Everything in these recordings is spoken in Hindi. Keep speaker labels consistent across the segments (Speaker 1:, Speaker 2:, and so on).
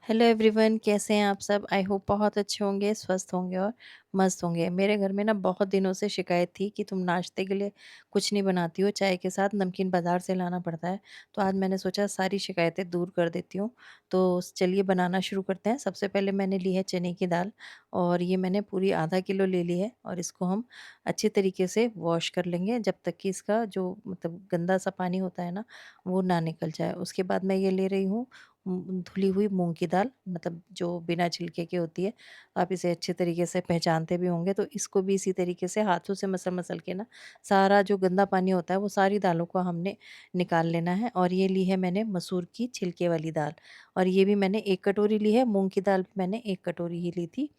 Speaker 1: हेलो एवरीवन, कैसे हैं आप सब? आई होप बहुत अच्छे होंगे, स्वस्थ होंगे और मस्त होंगे। मेरे घर में ना बहुत दिनों से शिकायत थी कि तुम नाश्ते के लिए कुछ नहीं बनाती हो, चाय के साथ नमकीन बाज़ार से लाना पड़ता है। तो आज मैंने सोचा सारी शिकायतें दूर कर देती हूँ। तो चलिए बनाना शुरू करते हैं। सबसे पहले मैंने ली है चने की दाल और ये मैंने पूरी आधा किलो ले ली है और इसको हम अच्छे तरीके से वॉश कर लेंगे जब तक कि इसका जो मतलब गंदा सा पानी होता है ना, वो ना निकल जाए। उसके बाद मैं ये ले रही हूँ धुली हुई मूँग की दाल, मतलब जो बिना छिलके की होती है। आप इसे अच्छे तरीके से पहचानते भी होंगे, तो इसको भी इसी तरीके से हाथों से मसल-मसल के ना सारा जो गंदा पानी होता है वो सारी दालों को हमने निकाल लेना है। और ये ली है मैंने मसूर की छिलके वाली दाल और ये भी मैंने 1 कटोरी ली है, मूँग की दाल भी मैंने 1 कटोरी ही ली थी।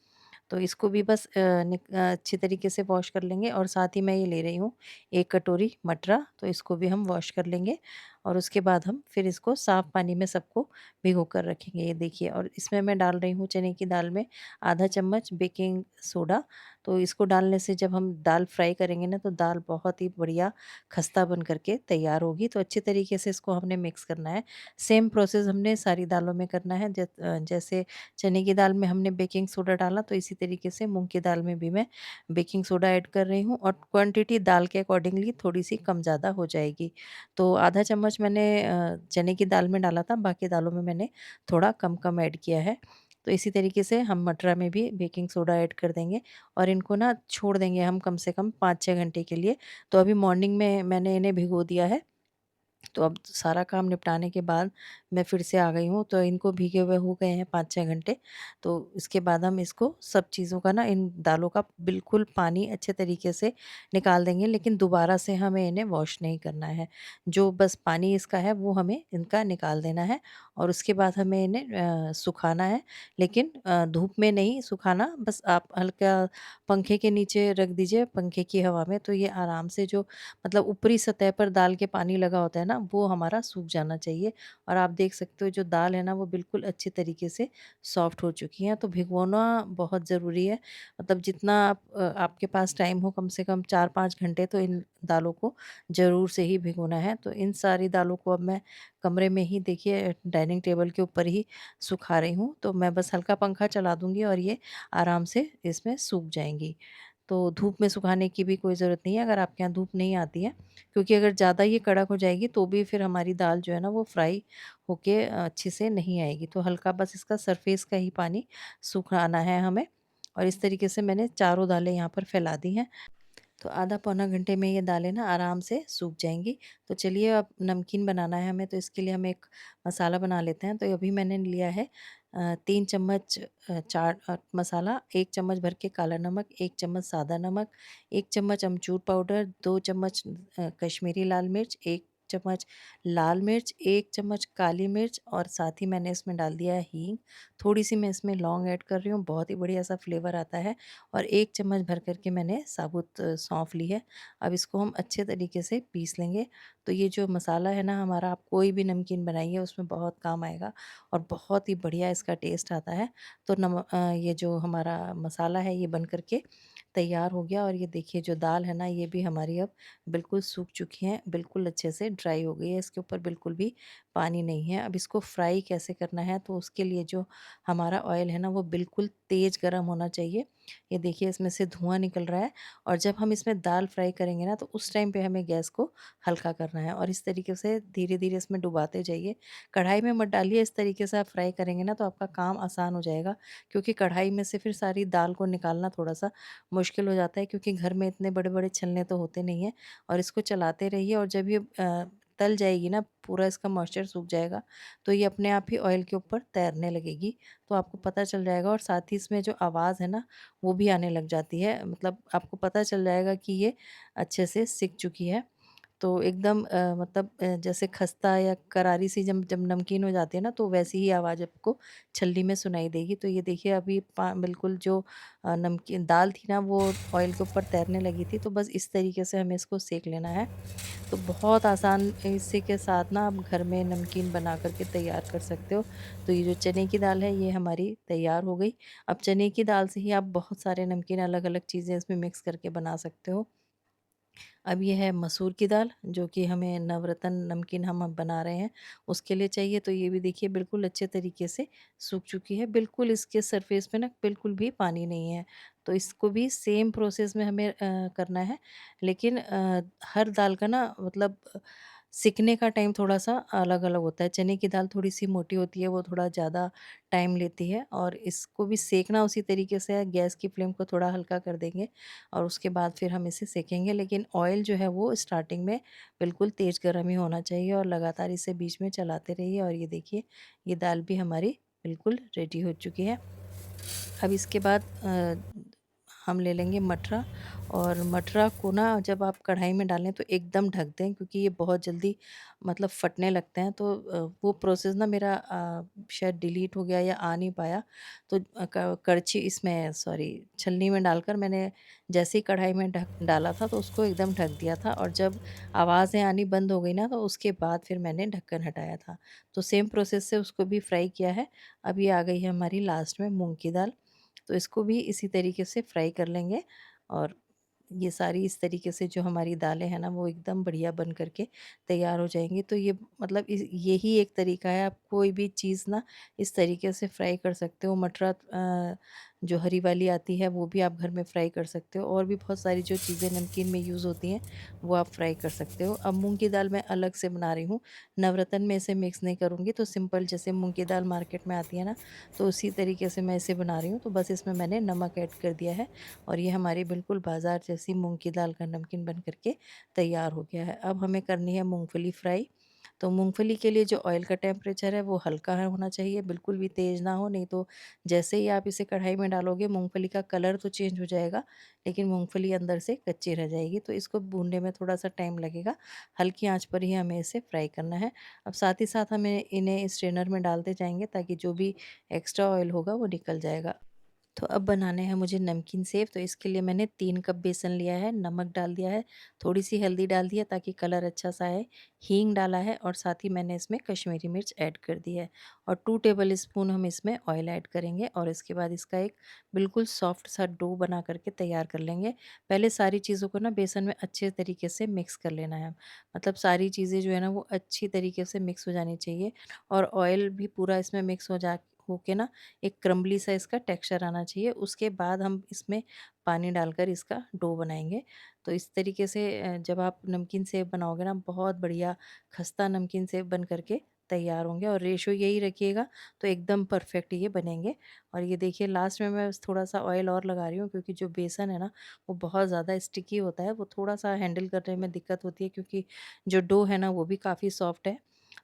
Speaker 1: तो इसको भी बस अच्छी तरीके से वॉश कर लेंगे और साथ ही मैं ये ले रही हूँ 1 कटोरी मटरा, तो इसको भी हम वॉश कर लेंगे और उसके बाद हम फिर इसको साफ़ पानी में सबको भिगो कर रखेंगे। ये देखिए, और इसमें मैं डाल रही हूँ चने की दाल में आधा चम्मच बेकिंग सोडा। तो इसको डालने से जब हम दाल फ्राई करेंगे ना, तो दाल बहुत ही बढ़िया खस्ता बन कर के तैयार होगी। तो अच्छे तरीके से इसको हमने मिक्स करना है। सेम प्रोसेस हमने सारी दालों में करना है। जैसे चने की दाल में हमने बेकिंग सोडा डाला, तो इसी तरीके से मूँग की दाल में भी मैं बेकिंग सोडा ऐड कर रही हूँ और क्वांटिटी दाल के अकॉर्डिंगली थोड़ी-सी कम-ज़्यादा हो जाएगी। तो आधा चम्मच मैंने चने की दाल में डाला था, बाकी दालों में मैंने थोड़ा कम-कम ऐड किया है। तो इसी तरीके से हम मटरा में भी बेकिंग सोडा ऐड कर देंगे और इनको ना छोड़ देंगे हम कम से कम 5-6 घंटे के लिए। तो अभी मॉर्निंग में मैंने इन्हें भिगो दिया है। तो अब सारा काम निपटाने के बाद मैं फिर से आ गई हूँ, तो इनको भीगे हुए हो गए हैं 5-6 घंटे। तो इसके बाद हम इसको सब चीज़ों का ना, इन दालों का बिल्कुल पानी अच्छे तरीके से निकाल देंगे, लेकिन दोबारा से हमें इन्हें वॉश नहीं करना है। जो बस पानी इसका है वो हमें इनका निकाल देना है और उसके बाद हमें इन्हें सुखाना है। लेकिन धूप में नहीं सुखाना, बस आप हल्का पंखे के नीचे रख दीजिए, पंखे की हवा में, तो ये आराम से जो मतलब ऊपरी सतह पर दाल के पानी लगा होता है ना, वो हमारा सूख जाना चाहिए। और आप देख सकते हो जो दाल है ना, वो बिल्कुल अच्छे तरीके से सॉफ्ट हो चुकी है। तो भिगोना बहुत ज़रूरी है। मतलब जितना आपके पास टाइम हो, कम से कम 4-5 घंटे तो इन दालों को ज़रूर से ही भिगोना है। तो इन सारी दालों को अब मैं कमरे में ही, देखिए, डाइनिंग टेबल के ऊपर ही सुखा रही हूँ। तो मैं बस हल्का पंखा चला दूँगी और ये आराम से इसमें सूख जाएँगी। तो धूप में सुखाने की भी कोई ज़रूरत नहीं है अगर आपके यहाँ धूप नहीं आती है, क्योंकि अगर ज़्यादा ये कड़क हो जाएगी तो भी फिर हमारी दाल जो है ना, वो फ्राई होके अच्छे से नहीं आएगी। तो हल्का बस इसका सरफेस का ही पानी सुखाना है हमें। और इस तरीके से मैंने चारों दालें यहाँ पर फैला दी हैं। तो आधा पौना घंटे में ये दालें ना आराम से सूख जाएँगी। तो चलिए, अब नमकीन बनाना है हमें, तो इसके लिए हम एक मसाला बना लेते हैं। तो अभी मैंने लिया है 3 चम्मच चाट मसाला, 1 चम्मच भर के काला नमक, 1 चम्मच सादा नमक, 1 चम्मच अमचूर पाउडर, 2 चम्मच कश्मीरी लाल मिर्च, 1 चम्मच लाल मिर्च, 1 चम्मच काली मिर्च और साथ ही मैंने इसमें डाल दिया है हींग। थोड़ी-सी मैं इसमें लौंग ऐड कर रही हूँ, बहुत ही बढ़िया सा फ्लेवर आता है। और 1 चम्मच भर कर के मैंने साबुत सौंफ ली है। अब इसको हम अच्छे तरीके से पीस लेंगे। तो ये जो मसाला है ना हमारा, आप कोई भी नमकीन बनाइए उसमें बहुत काम आएगा और बहुत ही बढ़िया इसका टेस्ट आता है। तो ये जो हमारा मसाला है ये बन कर के तैयार हो गया और ये देखिए जो दाल है ना, ये भी हमारी अब बिल्कुल सूख चुकी है, बिल्कुल अच्छे से ड्राई हो गई है, इसके ऊपर बिल्कुल भी पानी नहीं है। अब इसको फ्राई कैसे करना है, तो उसके लिए जो हमारा ऑयल है ना, वो बिल्कुल तेज़ गरम होना चाहिए। ये देखिए इसमें से धुआँ निकल रहा है और जब हम इसमें दाल फ्राई करेंगे ना, तो उस टाइम पे हमें गैस को हल्का करना है और इस तरीके से धीरे-धीरे इसमें डुबाते जाइए। कढ़ाई में मत डालिए, इस तरीके से आप फ्राई करेंगे ना तो आपका काम आसान हो जाएगा, क्योंकि कढ़ाई में से फिर सारी दाल को निकालना थोड़ा-सा मुश्किल हो जाता है, क्योंकि घर में इतने बड़े-बड़े छलने तो होते नहीं हैं। और इसको चलाते रहिए और जब ये तल जाएगी ना, पूरा इसका मॉइस्चर सूख जाएगा, तो ये अपने आप ही ऑयल के ऊपर तैरने लगेगी। तो आपको पता चल जाएगा और साथ ही इसमें जो आवाज़ है ना, वो भी आने लग जाती है। मतलब आपको पता चल जाएगा कि ये अच्छे से सिक चुकी है। तो एकदम मतलब जैसे खस्ता या करारी सी जब जब नमकीन हो जाती है ना, तो वैसी ही आवाज़ आपको छलनी में सुनाई देगी। तो ये देखिए अभी पा बिल्कुल जो नमकीन दाल थी ना, वो ऑयल के ऊपर तैरने लगी थी। तो बस इस तरीके से हमें इसको सेंक लेना है। तो बहुत आसान इसी के साथ ना आप घर में नमकीन बना कर के तैयार कर सकते हो। तो ये जो चने की दाल है ये हमारी तैयार हो गई। अब चने की दाल से ही आप बहुत सारे नमकीन अलग-अलग चीज़ें इसमें मिक्स करके बना सकते हो। अब ये है मसूर की दाल, जो कि हमें नवरत्न नमकीन हम अब बना रहे हैं, उसके लिए चाहिए। तो ये भी देखिए बिल्कुल अच्छे तरीके से सूख चुकी है, बिल्कुल इसके सरफेस पे ना बिल्कुल भी पानी नहीं है। तो इसको भी सेम प्रोसेस में हमें करना है, लेकिन हर दाल का ना मतलब सिकने का टाइम थोड़ा-सा अलग-अलग होता है। चने की दाल थोड़ी-सी मोटी होती है, वो थोड़ा ज़्यादा टाइम लेती है, और इसको भी सेकना उसी तरीके से है, गैस की फ्लेम को थोड़ा हल्का कर देंगे और उसके बाद फिर हम इसे सेकेंगे। लेकिन ऑयल जो है वो स्टार्टिंग में बिल्कुल तेज़ गरम ही होना चाहिए, और लगातार इसे बीच में चलाते रहिए। और ये देखिए, ये दाल भी हमारी बिल्कुल रेडी हो चुकी है। अब इसके बाद हम ले लेंगे मठरा, और मठरा को ना जब आप कढ़ाई में डालें तो एकदम ढक दें, क्योंकि ये बहुत जल्दी मतलब फटने लगते हैं। तो वो प्रोसेस ना मेरा शायद डिलीट हो गया या आ नहीं पाया। तो कड़छी इसमें सॉरी छलनी में डालकर मैंने जैसे ही कढ़ाई में ढक डाला था तो उसको एकदम ढक दिया था, और जब आवाज़ें आनी बंद हो गई ना तो उसके बाद फिर मैंने ढक्कन हटाया था। तो सेम प्रोसेस से उसको भी फ्राई किया है। अब ये आ गई है हमारी लास्ट में मूँग की दाल। तो इसको भी इसी तरीके से फ्राई कर लेंगे, और ये सारी इस तरीके से जो हमारी दालें हैं ना वो एकदम बढ़िया बन कर के तैयार हो जाएँगी। तो ये मतलब यही एक तरीका है, आप कोई भी चीज़ ना इस तरीके से फ्राई कर सकते हो। मटरा जो हरी वाली आती है वो भी आप घर में फ्राई कर सकते हो, और भी बहुत सारी जो चीज़ें नमकीन में यूज़ होती हैं वो आप फ्राई कर सकते हो। अब मूँग की दाल मैं अलग से बना रही हूँ, नवरत्न में इसे मिक्स नहीं करूँगी। तो सिंपल जैसे मूँग की दाल मार्केट में आती है ना, तो उसी तरीके से मैं इसे बना रही हूँ। तो बस इसमें मैंने नमक ऐड कर दिया है, और ये हमारी बिल्कुल बाज़ार जैसी मूँग की दाल का नमकीन बन कर के तैयार हो गया है। अब हमें करनी है मूँगफली फ्राई। तो मूँगफली के लिए जो ऑयल का टेम्परेचर है वो हल्का है होना चाहिए, बिल्कुल भी तेज़ ना हो, नहीं तो जैसे ही आप इसे कढ़ाई में डालोगे मूँगफली का कलर तो चेंज हो जाएगा, लेकिन मूँगफली अंदर से कच्ची रह जाएगी। तो इसको भूनने में थोड़ा-सा टाइम लगेगा, हल्की आँच पर ही हमें इसे फ्राई करना है। अब साथ ही साथ हमें इन्हें स्ट्रेनर में डालते जाएँगे, ताकि जो भी एक्स्ट्रा ऑयल होगा वो निकल जाएगा। तो अब बनाने हैं मुझे नमकीन सेव। तो इसके लिए मैंने 3 कप बेसन लिया है, नमक डाल दिया है, थोड़ी-सी हल्दी डाल दी है ताकि कलर अच्छा-सा आए, हींग डाला है, और साथ ही मैंने इसमें कश्मीरी मिर्च ऐड कर दी है, और 2 टेबल स्पून हम इसमें ऑयल ऐड करेंगे, और इसके बाद इसका एक बिल्कुल सॉफ्ट सा डो बना कर के तैयार कर लेंगे। पहले सारी चीज़ों को ना बेसन में अच्छे तरीके से मिक्स कर लेना है। मतलब सारी चीज़ें जो है ना वो अच्छी तरीके से मिक्स हो जानी चाहिए, और ऑयल भी पूरा इसमें मिक्स हो के ना एक क्रम्बली सा इसका टेक्सचर आना चाहिए। उसके बाद हम इसमें पानी डालकर इसका डो बनाएँगे। तो इस तरीके से जब आप नमकीन सेव बनाओगे ना, बहुत बढ़िया खस्ता नमकीन सेव बन कर के तैयार होंगे, और रेशियो यही रखिएगा तो एकदम परफेक्ट ये बनेंगे। और ये देखिए लास्ट में मैं बस थोड़ा-सा ऑयल और लगा रही हूँ, क्योंकि जो बेसन है ना वो बहुत ज़्यादा स्टिकी होता है, वो थोड़ा-सा हैंडल करने में दिक्कत होती है, क्योंकि जो डो है ना वो भी काफ़ी सॉफ्ट है।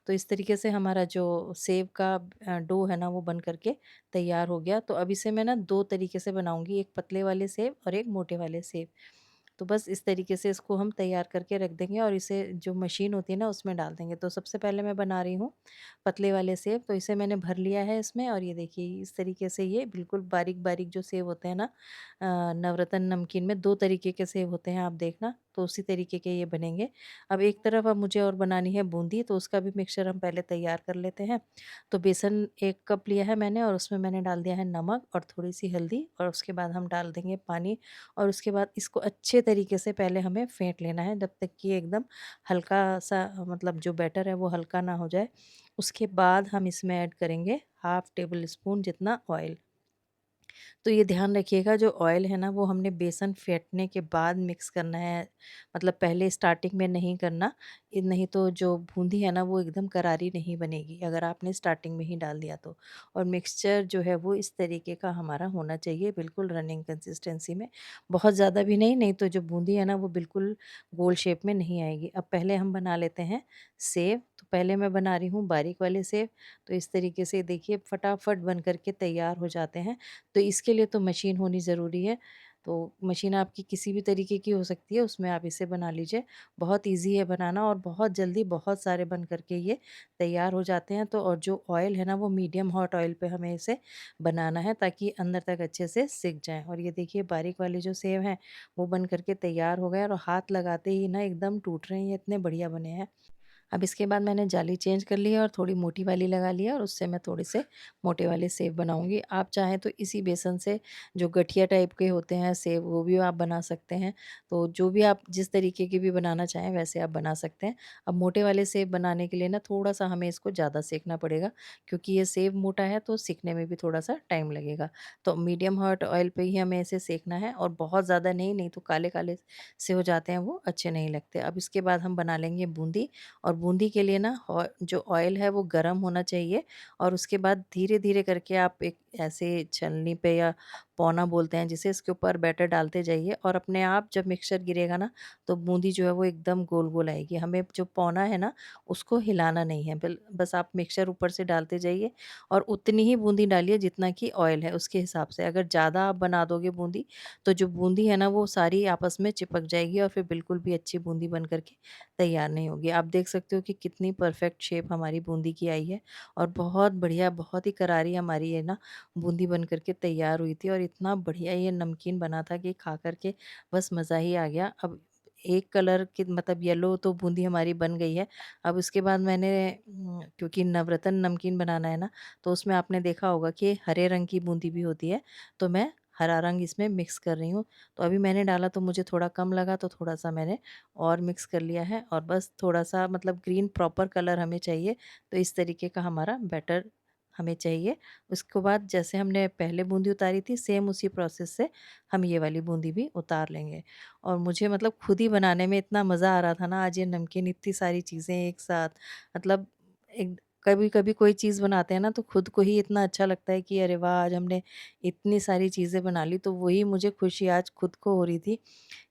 Speaker 1: तो इस तरीके से हमारा जो सेव का डो है ना वो बन कर के तैयार हो गया। तो अब इसे मैं ना 2 तरीके से बनाऊँगी, एक पतले वाले सेव और एक मोटे वाले सेव। तो बस इस तरीके से इसको हम तैयार करके रख देंगे, और इसे जो मशीन होती है ना उसमें डाल देंगे। तो सबसे पहले मैं बना रही हूँ पतले वाले सेव। तो इसे मैंने भर लिया है इसमें, और ये देखिए इस तरीके से ये बिल्कुल बारीक-बारीक जो सेव होते हैं ना, नवरत्न नमकीन में 2 तरीके के सेव होते हैं, आप देखना, तो उसी तरीके के ये बनेंगे। अब एक तरफ अब मुझे और बनानी है बूंदी, तो उसका भी मिक्सचर हम पहले तैयार कर लेते हैं। तो बेसन 1 कप लिया है मैंने, और उसमें मैंने डाल दिया है नमक और थोड़ी-सी हल्दी, और उसके बाद हम डाल देंगे पानी, और उसके बाद इसको अच्छे तरीके से पहले हमें फेंट लेना है, जब तक कि एकदम हल्का-सा मतलब जो बैटर है वो हल्का ना हो जाए। उसके बाद हम इसमें ऐड करेंगे हाफ़ टेबल स्पून जितना ऑयल। तो ये ध्यान रखिएगा, जो ऑयल है ना वो हमने बेसन फेंटने के बाद मिक्स करना है, मतलब पहले स्टार्टिंग में नहीं करना। नहीं तो जो बूंदी है ना वो एकदम करारी नहीं बनेगी, अगर आपने स्टार्टिंग में ही डाल दिया तो। और मिक्सचर जो है वो इस तरीके का हमारा होना चाहिए, बिल्कुल रनिंग कंसिस्टेंसी में, बहुत ज़्यादा भी नहीं, नहीं तो जो बूंदी है ना वो बिल्कुल गोल शेप में नहीं आएगी। अब पहले हम बना लेते हैं सेव। तो पहले मैं बना रही हूँ बारीक वाले सेव। तो इस तरीके से देखिए फटाफट बन करके तैयार हो जाते हैं। तो इसके लिए तो मशीन होनी ज़रूरी है। तो मशीन आपकी किसी भी तरीके की हो सकती है, उसमें आप इसे बना लीजिए। बहुत ईज़ी है बनाना, और बहुत जल्दी बहुत सारे बन कर के ये तैयार हो जाते हैं। तो और जो ऑयल है ना वो मीडियम हॉट ऑयल पे हमें इसे बनाना है, ताकि अंदर तक अच्छे से सिक जाएँ। और ये देखिए बारीक वाले जो सेव हैं वो बन कर के तैयार हो गए, और हाथ लगाते ही ना एकदम टूट रहे हैं, ये इतने बढ़िया बने हैं। अब इसके बाद मैंने जाली चेंज कर ली है और थोड़ी मोटी वाली लगा ली है और उससे मैं थोड़े से मोटे वाले सेव बनाऊँगी। आप चाहें तो इसी बेसन से जो गठिया टाइप के होते हैं सेव, वो भी आप बना सकते हैं। तो जो भी आप जिस तरीके की भी बनाना चाहें वैसे आप बना सकते हैं। अब मोटे वाले सेव बनाने के लिए ना थोड़ा-सा हमें इसको ज़्यादा सेंकना पड़ेगा, क्योंकि ये सेव मोटा है तो सिकने में भी थोड़ा-सा टाइम लगेगा। तो मीडियम हॉट ऑयल पे ही हमें इसे सेंकना है और बहुत ज़्यादा नहीं, नहीं तो काले-काले से हो जाते हैं, वो अच्छे नहीं लगते। अब इसके बाद हम बना लेंगे बूंदी, और बूंदी के लिए ना जो ऑयल है वो गरम होना चाहिए, और उसके बाद धीरे-धीरे करके आप एक ऐसे छलनी पे या पौना बोलते हैं जिसे, इसके ऊपर बैटर डालते जाइए और अपने आप जब मिक्सचर गिरेगा ना तो बूंदी जो है वो एकदम गोल-गोल आएगी। हमें जो पौना है ना उसको हिलाना नहीं है, बस आप मिक्सचर ऊपर से डालते जाइए और उतनी ही बूंदी डालिए जितना कि ऑयल है उसके हिसाब से। अगर ज़्यादा आप बना दोगे बूंदी, तो जो बूंदी है ना वो सारी आपस में चिपक जाएगी और फिर बिल्कुल भी अच्छी बूंदी बन कर के तैयार नहीं होगी। आप देख सकते हो कि कितनी परफेक्ट शेप हमारी बूंदी की आई है, और बहुत बढ़िया, बहुत ही करारी हमारी ये ना बूंदी बन कर के तैयार हुई थी, और इतना बढ़िया ये नमकीन बना था कि खा कर के बस मज़ा ही आ गया। अब एक कलर की मतलब येलो तो बूंदी हमारी बन गई है। अब उसके बाद मैंने क्योंकि नवरत्न नमकीन बनाना है ना, तो उसमें आपने देखा होगा कि हरे रंग की बूंदी भी होती है, तो मैं हरा रंग इसमें मिक्स कर रही हूँ। तो अभी मैंने डाला तो मुझे थोड़ा कम लगा, तो थोड़ा-सा मैंने और मिक्स कर लिया है, और बस थोड़ा-सा मतलब ग्रीन प्रॉपर कलर हमें चाहिए, तो इस तरीके का हमारा बैटर हमें चाहिए। उसके बाद जैसे हमने पहले बूंदी उतारी थी, सेम उसी प्रोसेस से हम ये वाली बूंदी भी उतार लेंगे। और मुझे मतलब खुद ही बनाने में इतना मज़ा आ रहा था ना, आज ये नमकीन इतनी सारी चीज़ें एक साथ, मतलब एक कभी-कभी कोई चीज़ बनाते हैं ना तो खुद को ही इतना अच्छा लगता है कि अरे वाह! आज हमने इतनी सारी चीज़ें बना ली, तो वही मुझे खुशी आज खुद को हो रही थी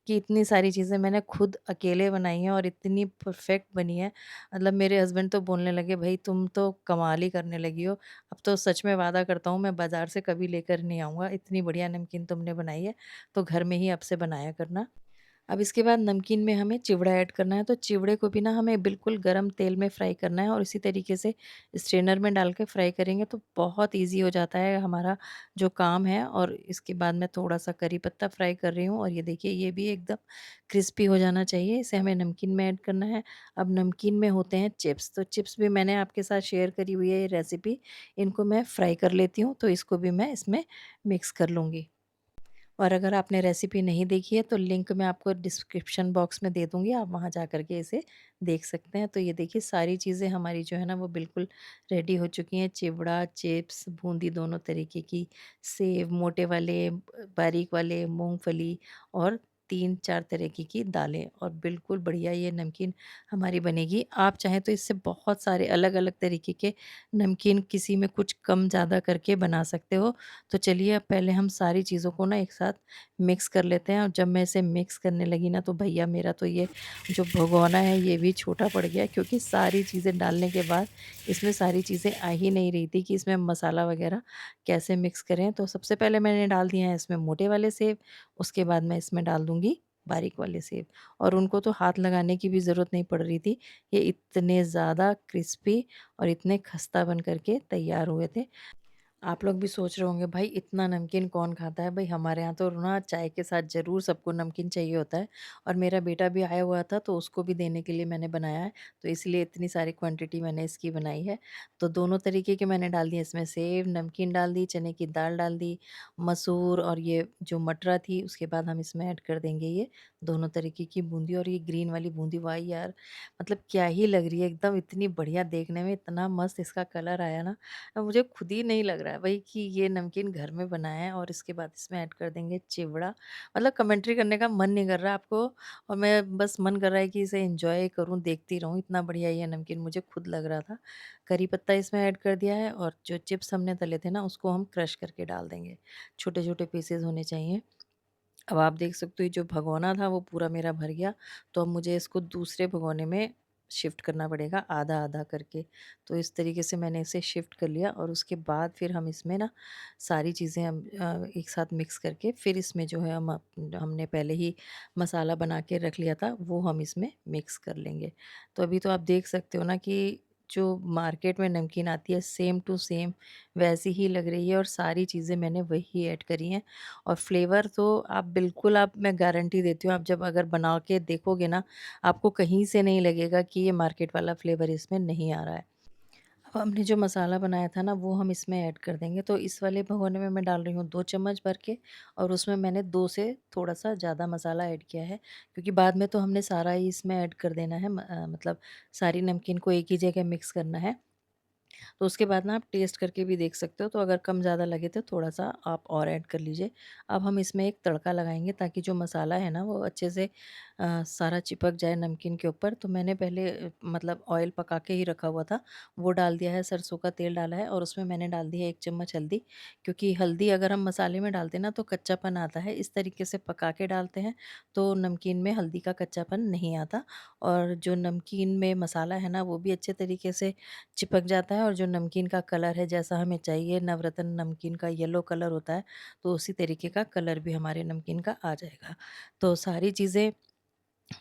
Speaker 1: कि इतनी सारी चीज़ें मैंने खुद अकेले बनाई हैं और इतनी परफेक्ट बनी है। मतलब मेरे हस्बैंड तो बोलने लगे, भई तुम तो कमाल ही करने लगी हो। अब तो सच में वादा करता हूँ मैं बाज़ार से कभी लेकर नहीं आऊँगा, इतनी बढ़िया नमकीन तुमने बनाई है, तो घर में ही अब से बनाया करना। अब इसके बाद नमकीन में हमें चिवड़ा ऐड करना है, तो चिवड़े को भी ना हमें बिल्कुल गरम तेल में फ्राई करना है, और इसी तरीके से स्ट्रेनर में डाल के फ्राई करेंगे तो बहुत ईज़ी हो जाता है हमारा जो काम है। और इसके बाद मैं थोड़ा-सा करी पत्ता फ्राई कर रही हूँ, और ये देखिए ये भी एकदम क्रिस्पी हो जाना चाहिए, इसे हमें नमकीन में ऐड करना है। अब नमकीन में होते हैं चिप्स, तो चिप्स भी मैंने आपके साथ शेयर करी हुई है ये रेसिपी, इनको मैं फ्राई कर लेती हूँ, तो इसको भी मैं इसमें मिक्स कर लूँगी। और अगर आपने रेसिपी नहीं देखी है तो लिंक मैं आपको डिस्क्रिप्शन बॉक्स में दे दूँगी, आप वहाँ जा कर के इसे देख सकते हैं। तो ये देखिए सारी चीज़ें हमारी जो है ना वो बिल्कुल रेडी हो चुकी हैं, चिवड़ा, चिप्स, बूंदी दोनों तरीके की, सेव मोटे वाले, बारीक वाले, मूँगफली, और 3-4 तरीके की दालें, और बिल्कुल बढ़िया ये नमकीन हमारी बनेगी। आप चाहें तो इससे बहुत सारे अलग-अलग तरीके के नमकीन किसी में कुछ कम ज़्यादा करके बना सकते हो। तो चलिए अब पहले हम सारी चीज़ों को ना एक साथ मिक्स कर लेते हैं, और जब मैं इसे मिक्स करने लगी ना तो भैया मेरा तो ये जो भगोना है ये भी छोटा पड़ गया, क्योंकि सारी चीज़ें डालने के बाद इसमें सारी चीज़ें आ ही नहीं रही थी कि इसमें मसाला वगैरह कैसे मिक्स करें। तो सबसे पहले मैंने डाल दिए हैं इसमें मोटे वाले सेव, उसके बाद मैं इसमें डाल दूँगी बारीक वाले सेव, और उनको तो हाथ लगाने की भी ज़रूरत नहीं पड़ रही थी। ये इतने ज़्यादा क्रिस्पी और इतने खस्ता बन कर के तैयार हुए थे। आप लोग भी सोच रहे होंगे भाई इतना नमकीन कौन खाता है? भाई हमारे यहाँ तो ना चाय के साथ ज़रूर सबको नमकीन चाहिए होता है, और मेरा बेटा भी आया हुआ था तो उसको भी देने के लिए मैंने बनाया है, तो इसलिए इतनी सारी क्वांटिटी मैंने इसकी बनाई है। तो दोनों तरीके के मैंने डाल दिए इसमें, सेव, नमकीन डाल दी, चने की दाल डाल दी, मसूर और ये जो मटरा थी, उसके बाद हम इसमें ऐड कर देंगे ये दोनों तरीके की बूंदी, और ये ग्रीन वाली बूंदी वाह यार! मतलब क्या ही लग रही है एकदम, इतनी बढ़िया देखने में, इतना मस्त इसका कलर आया ना, अब मुझे खुद ही नहीं लग रहा है भाई कि ये नमकीन घर में बना है। और इसके बाद इसमें ऐड कर देंगे चिवड़ा। मतलब कमेंट्री करने का मन नहीं कर रहा आपको, और मैं बस मन कर रहा है कि इसे एंजॉय करूँ, देखती रहूँ, इतना बढ़िया ये नमकीन मुझे खुद लग रहा था। करी पत्ता इसमें ऐड कर दिया है, और जो चिप्स हमने तले थे ना उसको हम क्रश करके डाल देंगे। छोटे-छोटे पीसेज़ होने चाहिए। अब आप देख सकते हो ये जो भगोना था वो पूरा मेरा भर गया, तो अब मुझे इसको दूसरे भगोने में शिफ्ट करना पड़ेगा आधा-आधा करके। तो इस तरीके से मैंने इसे शिफ्ट कर लिया, और उसके बाद फिर हम इसमें ना सारी चीज़ें हम एक साथ मिक्स करके फिर इसमें जो है हमने पहले ही मसाला बना के रख लिया था वो हम इसमें मिक्स कर लेंगे। तो अभी तो आप देख सकते हो ना कि जो मार्केट में नमकीन आती है सेम टू सेम वैसी ही लग रही है और सारी चीज़ें मैंने वही ऐड करी हैं। और फ्लेवर तो आप बिल्कुल, आप मैं गारंटी देती हूँ, आप जब अगर बना के देखोगे ना, आपको कहीं से नहीं लगेगा कि ये मार्केट वाला फ्लेवर इसमें नहीं आ रहा है। अब हमने जो मसाला बनाया था ना, वो हम इसमें ऐड कर देंगे। तो इस वाले भगोने में मैं डाल रही हूँ 2 चम्मच भर के, और उसमें मैंने 2 से थोड़ा-सा ज़्यादा मसाला ऐड किया है, क्योंकि बाद में तो हमने सारा ही इसमें ऐड कर देना है, मतलब सारी नमकीन को एक ही जगह मिक्स करना है। तो उसके बाद ना आप टेस्ट करके भी देख सकते हो, तो अगर कम ज़्यादा लगे तो थोड़ा-सा आप और ऐड कर लीजिए। अब हम इसमें एक तड़का लगाएँगे, ताकि जो मसाला है ना वो अच्छे से सारा चिपक जाए नमकीन के ऊपर। तो मैंने पहले मतलब ऑयल पका के ही रखा हुआ था, वो डाल दिया है, सरसों का तेल डाला है, और उसमें मैंने डाल दी है 1 चम्मच हल्दी, क्योंकि हल्दी अगर हम मसाले में डालते हैं ना तो कच्चापन आता है। इस तरीके से पका के डालते हैं तो नमकीन में हल्दी का कच्चापन नहीं आता, और जो नमकीन में मसाला है ना वो भी अच्छे तरीके से चिपक जाता है, और जो नमकीन का कलर है जैसा हमें चाहिए, नवरत्न नमकीन का येलो कलर होता है, तो उसी तरीके का कलर भी हमारे नमकीन का आ जाएगा। तो सारी चीज़ें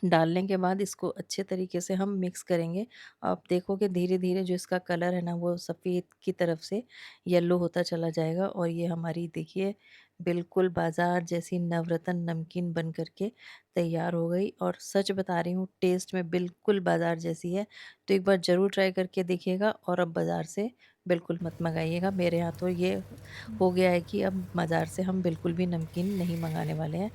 Speaker 1: डालने के बाद इसको अच्छे तरीके से हम मिक्स करेंगे। आप देखोगे धीरे-धीरे जो इसका कलर है ना वो सफ़ेद की तरफ से येलो होता चला जाएगा, और ये हमारी देखिए बिल्कुल बाज़ार जैसी नवरत्न नमकीन बन कर के तैयार हो गई, और सच बता रही हूँ टेस्ट में बिल्कुल बाज़ार जैसी है। तो एक बार ज़रूर ट्राई करके देखिएगा, और अब बाज़ार से बिल्कुल मत मँगाइएगा। मेरे यहाँ तो ये हो गया है कि अब बाज़ार से हम बिल्कुल भी नमकीन नहीं मँगाने वाले हैं।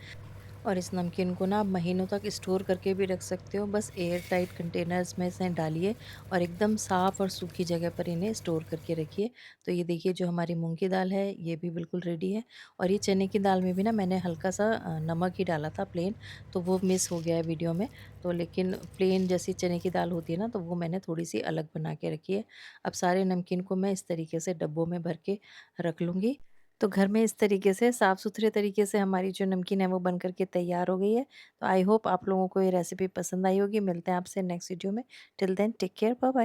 Speaker 1: और इस नमकीन को ना आप महीनों तक स्टोर करके भी रख सकते हो। बस एयर टाइट कंटेनर्स में इसे डालिए, और एकदम साफ़ और सूखी जगह पर इन्हें स्टोर करके रखिए। तो ये देखिए जो हमारी मूँग की दाल है ये भी बिल्कुल रेडी है, और ये चने की दाल में भी ना मैंने हल्का-सा नमक ही डाला था प्लेन, तो वो मिस हो गया है वीडियो में। तो लेकिन प्लेन जैसी चने की दाल होती है ना, तो वो मैंने थोड़ी-सी अलग बना के रखी है। अब सारे नमकीन को मैं इस तरीके से डब्बों में भर के रख लूँगी। तो घर में इस तरीके से साफ-सुथरे तरीके से हमारी जो नमकीन है वो बन कर के तैयार हो गई है। तो आई होप आप लोगों को ये रेसिपी पसंद आई होगी। मिलते हैं आपसे नेक्स्ट वीडियो में। Till then take care, bye bye.